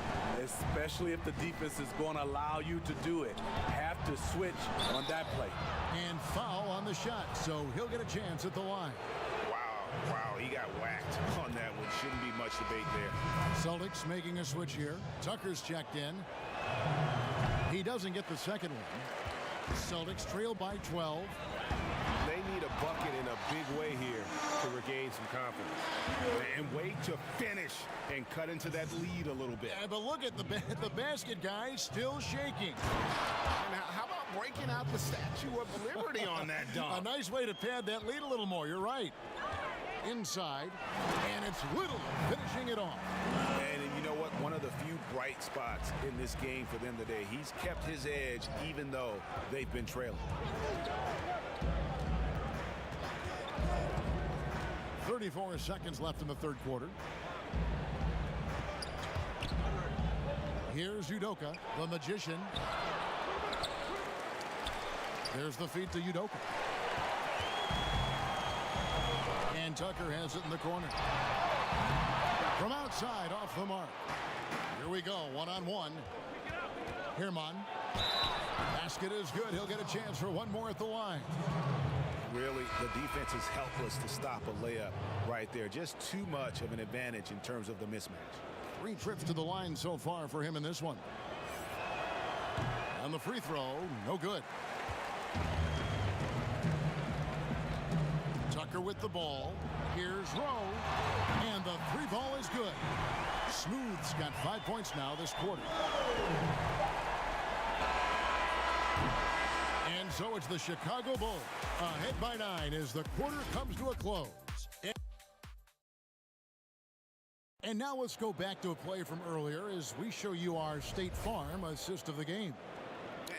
Especially if the defense is going to allow you to do it. Have to switch on that play. And foul on the shot, so he'll get a chance at the line. Wow, he got whacked on that one. Shouldn't be much debate there. Celtics making a switch here. Tucker's checked in. He doesn't get the second one. Celtics trail by 12. They need a bucket in a big way here to regain some confidence. And wait to finish and cut into that lead a little bit. Yeah, but look at the basket, guys, still shaking. And how about breaking out the Statue of Liberty on that dunk? A nice way to pad that lead a little more. You're right. Inside, and it's Little finishing it off. And you know what? One of the few bright spots in this game for them today. He's kept his edge even though they've been trailing. 34 seconds left in the third quarter. Here's Udoka, the magician. There's the feed to Udoka. And Tucker has it in the corner. From outside, off the mark. Here we go, one-on-one. Herman. Basket is good. He'll get a chance for one more at the line. Really, the defense is helpless to stop a layup right there. Just too much of an advantage in terms of the mismatch. 3 trips to the line so far for him in this one. And the free throw, no good. Tucker with the ball. Here's Rowe. And the 3 ball is good. Smooth's got 5 points now this quarter. And so it's the Chicago Bulls ahead by 9 as the quarter comes to a close. And now let's go back to a play from earlier as we show you our State Farm assist of the game.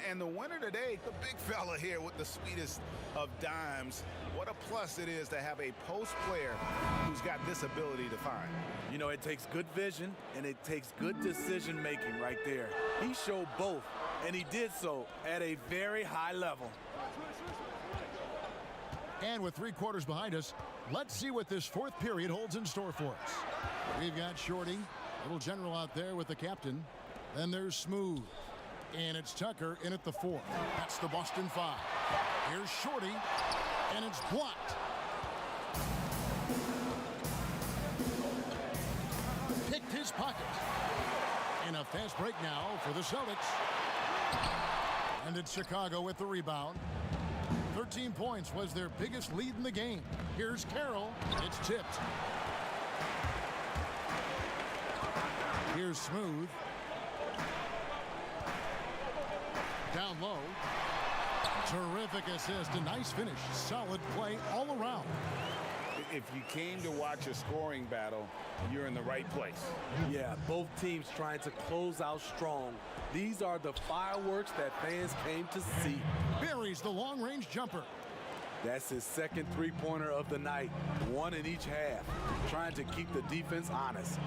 And the winner today, the big fella here with the sweetest of dimes. What a plus it is to have a post player who's got this ability to find. You know, it takes good vision and it takes good decision making right there. He showed both, and he did so at a very high level. And with 3 quarters behind us, let's see what this fourth period holds in store for us. We've got Shorty, little general out there with the captain. Then there's Smooth. And it's Tucker in at the 4. That's the Boston 5. Here's Shorty, and it's blocked. Picked his pocket. And a fast break now for the Celtics. And it's Chicago with the rebound. 13 points was their biggest lead in the game. Here's Carroll. It's tipped. Here's Smooth. Down low. Terrific assist. A nice finish. Solid play all around. If you came to watch a scoring battle, you're in the right place. Yeah, both teams trying to close out strong. These are the fireworks that fans came to see. Buries the long-range jumper. That's his second three-pointer of the night. 1 in each half. Trying to keep the defense honest.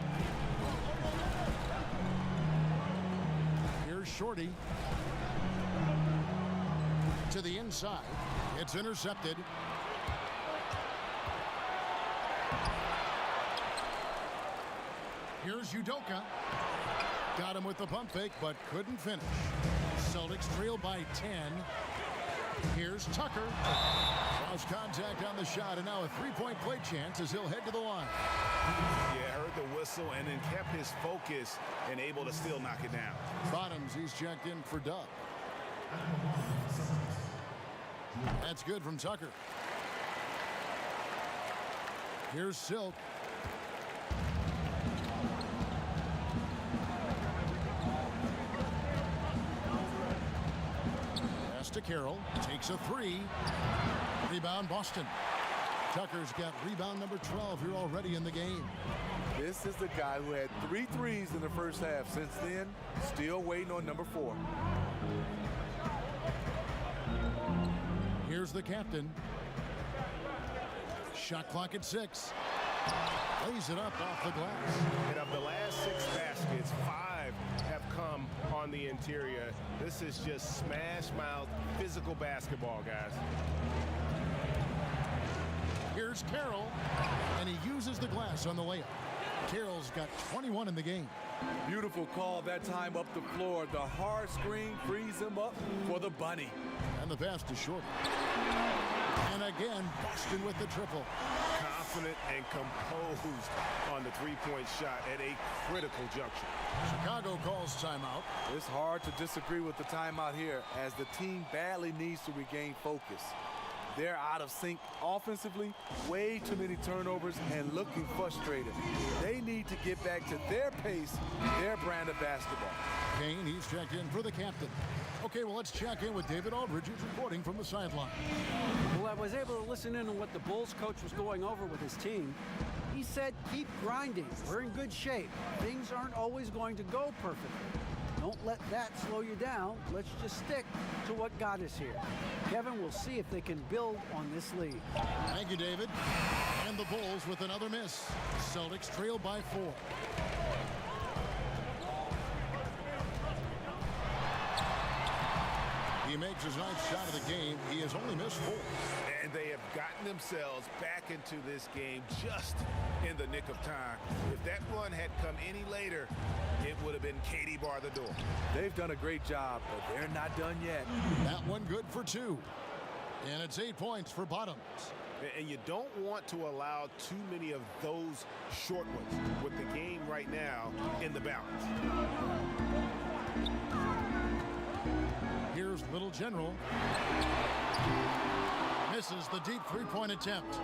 Here's Shorty. To the inside. It's intercepted. Here's Udoka. Got him with the pump fake, but couldn't finish. Celtics trail by 10. Here's Tucker. House contact on the shot, and now a three-point play chance as he'll head to the line. Yeah, heard the whistle and then kept his focus and able to still knock it down. Bottoms, he's checked in for Dub. That's good from Tucker. Here's Silk. Pass to Carroll. Takes a three. Rebound Boston. Tucker's got rebound number 12 here already in the game. This is the guy who had 3 threes in the first half. Since then, still waiting on number 4. Here's the captain. Shot clock at 6. Lays it up off the glass. And of the last 6 baskets, 5 have come on the interior. This is just smash-mouth physical basketball, guys. Here's Carroll, and he uses the glass on the layup. Carroll's got 21 in the game. Beautiful call that time up the floor. The hard screen frees him up for the bunny. And the pass to Short. And again, Boston with the triple. Confident and composed on the three-point shot at a critical juncture. Chicago calls timeout. It's hard to disagree with the timeout here as the team badly needs to regain focus. They're out of sync offensively, way too many turnovers, and looking frustrated. They need to get back to their pace, their brand of basketball. Kane, he's checked in for the captain. Okay, well, let's check in with David Aldridge, who's reporting from the sideline. Well, I was able to listen in on what the Bulls coach was going over with his team. He said, keep grinding. We're in good shape. Things aren't always going to go perfectly. Don't let that slow you down. Let's just stick to what got us here. Kevin, we'll see if they can build on this lead. Thank you, David. And the Bulls with another miss. Celtics trail by 4. He makes his 9th shot of the game. He has only missed 4. And they have gotten themselves back into this game just in the nick of time. If that run had come any later, it would have been Katie bar the door. They've done a great job, but they're not done yet. That one good for 2. And it's 8 points for Bottoms. And you don't want to allow too many of those short ones with the game right now in the balance. Here's Little General. Misses the deep three-point attempt.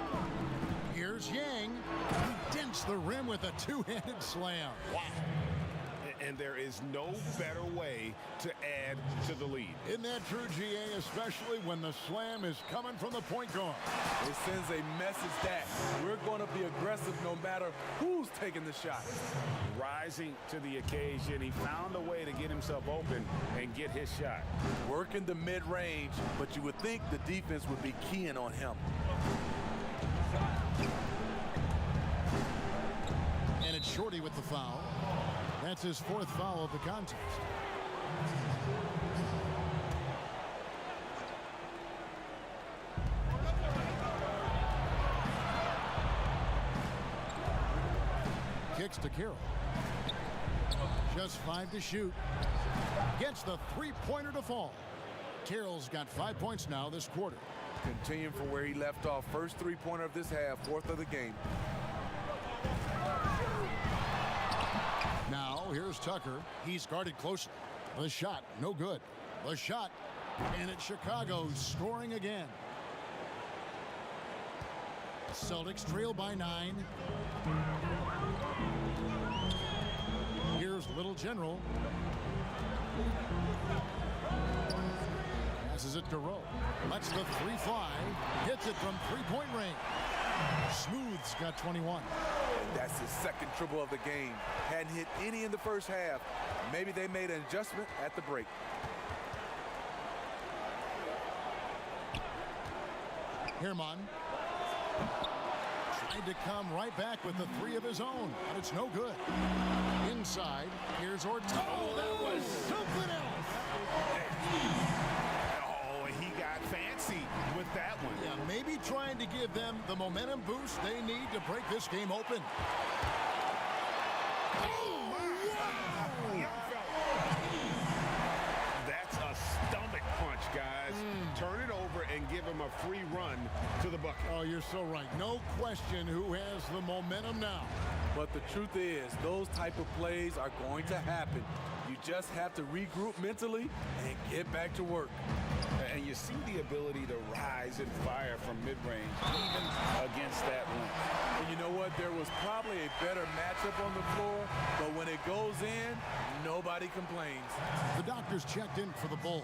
Here's Yang. He dents the rim with a two-handed slam. Wow. And there is no better way to add to the lead. Isn't that true, GA, especially when the slam is coming from the point guard? It sends a message that we're going to be aggressive no matter who's taking the shot. Rising to the occasion, he found a way to get himself open and get his shot. Working the mid-range, but you would think the defense would be keying on him. And it's Shorty with the foul. That's his 4th foul of the contest. Kicks to Carroll. Just 5 to shoot. Gets the three-pointer to fall. Carroll's got 5 points now this quarter. Continuing from where he left off. First three-pointer of this half, 4th of the game. Now, here's Tucker. He's guarded closely. The shot, no good. The shot, and it's Chicago scoring again. Celtics trail by 9. Here's Little General. Passes it to Rowe. Lets the 3 fly. Hits it from three-point range. Smooth's got 21. That's his 2nd triple of the game. Hadn't hit any in the first half. Maybe they made an adjustment at the break. Herman tried to come right back with the 3 of his own, but it's no good. Inside, here's Ortiz. Oh, that was something else. Oh, he got fancy with that one. Yeah, maybe trying to give them the momentum boost they need to break this game open. That's a stomach punch, guys. turn it over and give them a free run to the bucket. Oh, you're so right. No question who has the momentum now. But the truth is, those type of plays are going to happen. You just have to regroup mentally and get back to work. And you see the ability to rise and fire from mid-range, even against that length. And you know what? There was probably a better matchup on the floor, but when it goes in, nobody complains. The doctors checked in for the Bulls.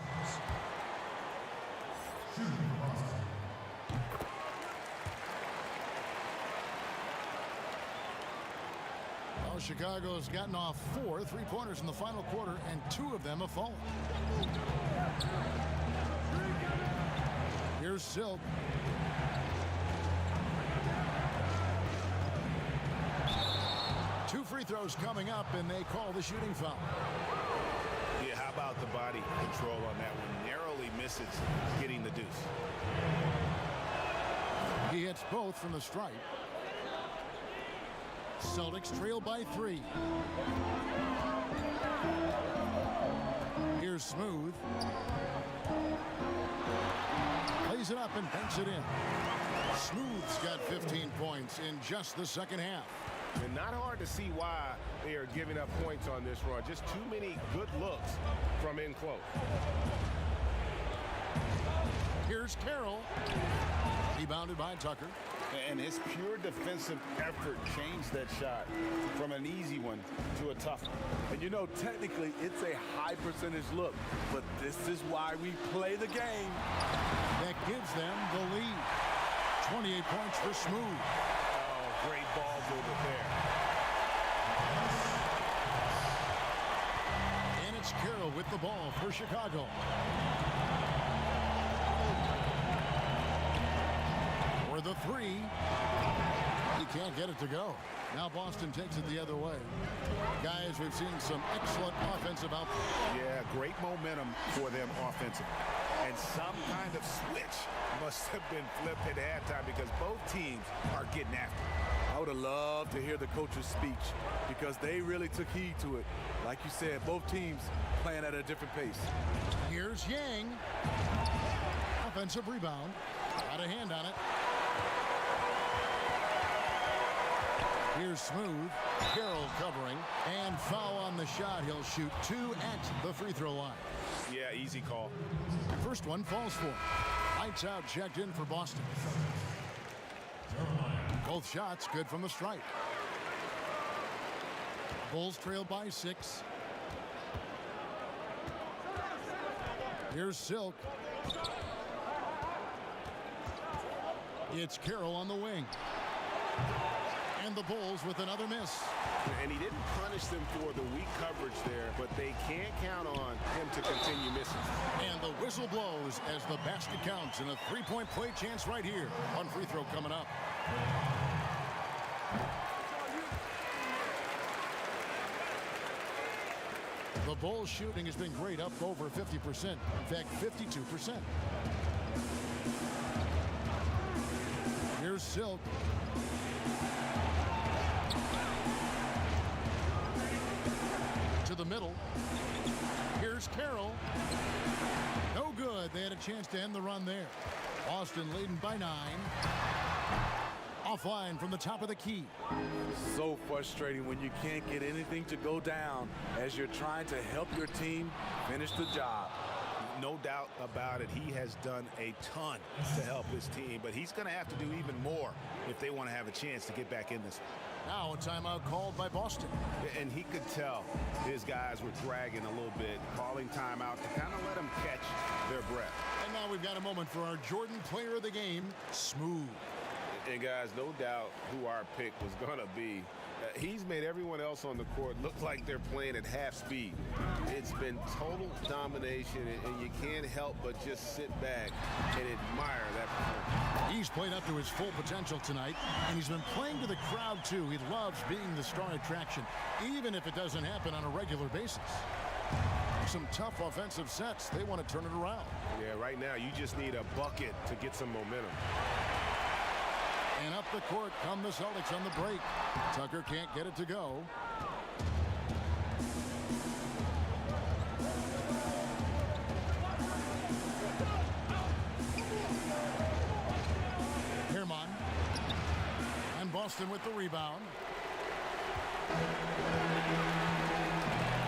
Well, Chicago's gotten off 4 3-pointers in the final quarter, and 2 of them have fallen. Here's Silk. Two free throws coming up, and they call the shooting foul. Yeah, how about the body control on that one? Narrowly misses getting the deuce. He hits both from the stripe. Celtics trail by 3. Here's Smooth. Plays it up and banks it in. Smooth's got 15 points in just the second half. And not hard to see why they are giving up points on this run. Just too many good looks from in close. Here's Carroll. Rebounded by Tucker. And his pure defensive effort changed that shot from an easy one to a tough one. And you know, technically, it's a high percentage look, but this is why we play the game. That gives them the lead. 28 points for Smooth. Oh, great ball movement there. And it's Carroll with the ball for Chicago. For the 3. He can't get it to go. Now Boston takes it the other way. Guys, we've seen some excellent offensive output. Yeah, great momentum for them offensively. And some kind of switch must have been flipped at halftime because both teams are getting after it. I would have loved to hear the coach's speech because they really took heed to it. Like you said, both teams playing at a different pace. Here's Yang. Offensive rebound. Got a hand on it. Here's Smooth. Carroll covering. And foul on the shot. He'll shoot 2 at the free throw line. Yeah, easy call. First one falls for him. Lights out, checked in for Boston. Both shots good from the stripe. Bulls trail by 6. Here's Silk. It's Carroll on the wing. And the Bulls with another miss. And he didn't punish them for the weak coverage there, but they can't count on him to continue missing. And the whistle blows as the basket counts, and a 3-point play chance right here. One free throw coming up. The Bulls shooting has been great, up over 50%. In fact, 52%. Here's Silk. To the middle. Here's Carroll. No good. They had a chance to end the run there. Boston leading by 9. Offline from the top of the key. So frustrating when you can't get anything to go down as you're trying to help your team finish the job. No doubt about it. He has done a ton to help his team, but he's going to have to do even more if they want to have a chance to get back in this one. Now a timeout called by Boston. And he could tell his guys were dragging a little bit, calling timeout to kind of let them catch their breath. And now we've got a moment for our Jordan player of the game, Smooth. And guys, no doubt who our pick was going to be. He's made everyone else on the court look like they're playing at half speed. It's been total domination, and you can't help but just sit back and admire that performance. He's played up to his full potential tonight, and he's been playing to the crowd, too. He loves being the star attraction, even if it doesn't happen on a regular basis. Some tough offensive sets. They want to turn it around. Yeah, right now you just need a bucket to get some momentum. And up the court come the Celtics on the break. Tucker can't get it to go. Boston with the rebound.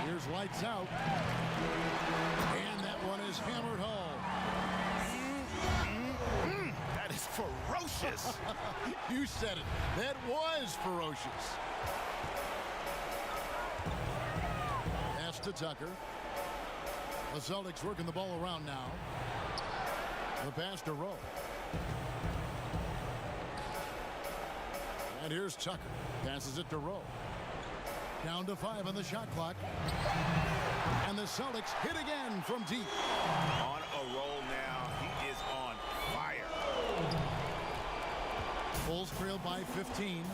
Here's lights out. And that one is hammered home. That is ferocious. You said it. That was ferocious. Pass to Tucker. The Celtics working the ball around now. The pass to Rowe. And here's Tucker. Passes it to Rowe. Down to 5 on the shot clock. And the Celtics hit again from deep. On a roll now. He is on fire. Bulls trailed by 15.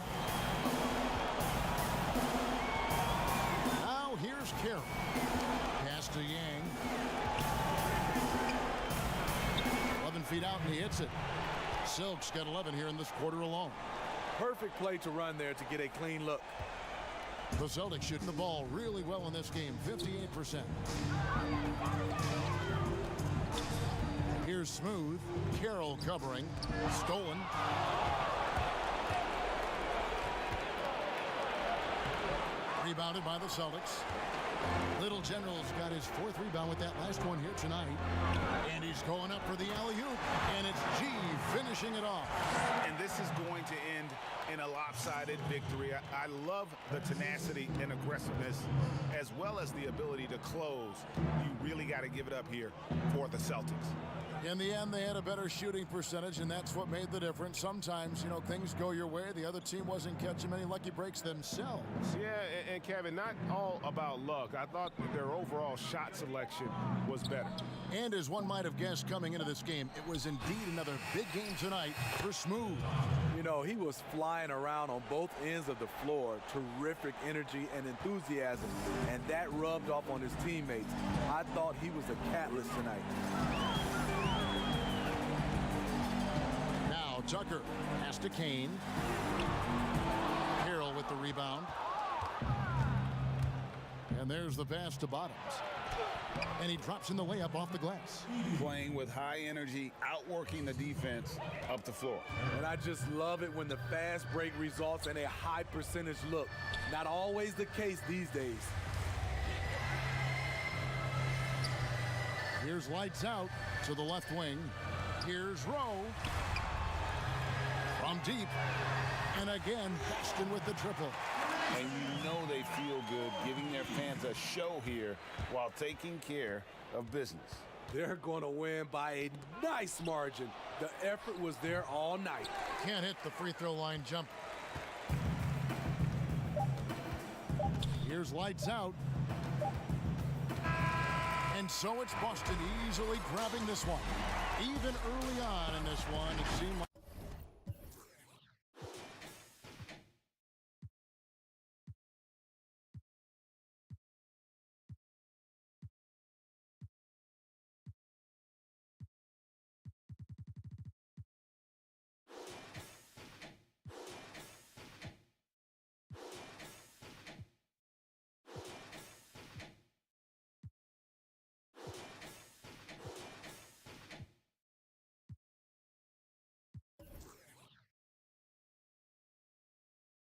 Now here's Carroll. Pass to Yang. 11 feet out and he hits it. Silk's got 11 here in this quarter alone. Perfect play to run there to get a clean look. The Celtics shooting the ball really well in this game, 58%. Here's Smooth. Carroll covering. Stolen. Rebounded by the Celtics. Little General's got his 4th rebound with that last one here tonight. And he's going up for the alley-oop. And it's G finishing it off. And this is going to end in a lopsided victory. I love the tenacity and aggressiveness as well as the ability to close. You really got to give it up here for the Celtics. In the end, they had a better shooting percentage, and that's what made the difference. Sometimes, you know, things go your way. The other team wasn't catching many lucky breaks themselves. Yeah, and Kevin, not all about luck. I thought their overall shot selection was better. And as one might have guessed coming into this game, it was indeed another big game tonight for Smooth. You know, he was flying around on both ends of the floor. Terrific energy and enthusiasm, and that rubbed off on his teammates. I thought he was a catalyst tonight. Now Tucker has to Kane. Carroll with the rebound. And there's the pass to Bottoms. And he drops in the layup off the glass. Playing with high energy, outworking the defense up the floor. And I just love it when the fast break results in a high percentage look. Not always the case these days. Here's lights out to the left wing. Here's Rowe. From deep. And again, Boston with the triple. And you know they feel good giving their fans a show here while taking care of business. They're going to win by a nice margin. The effort was there all night. Can't hit the free throw line jump. Here's lights out. And so it's Boston easily grabbing this one. Even early on in this one, it seemed like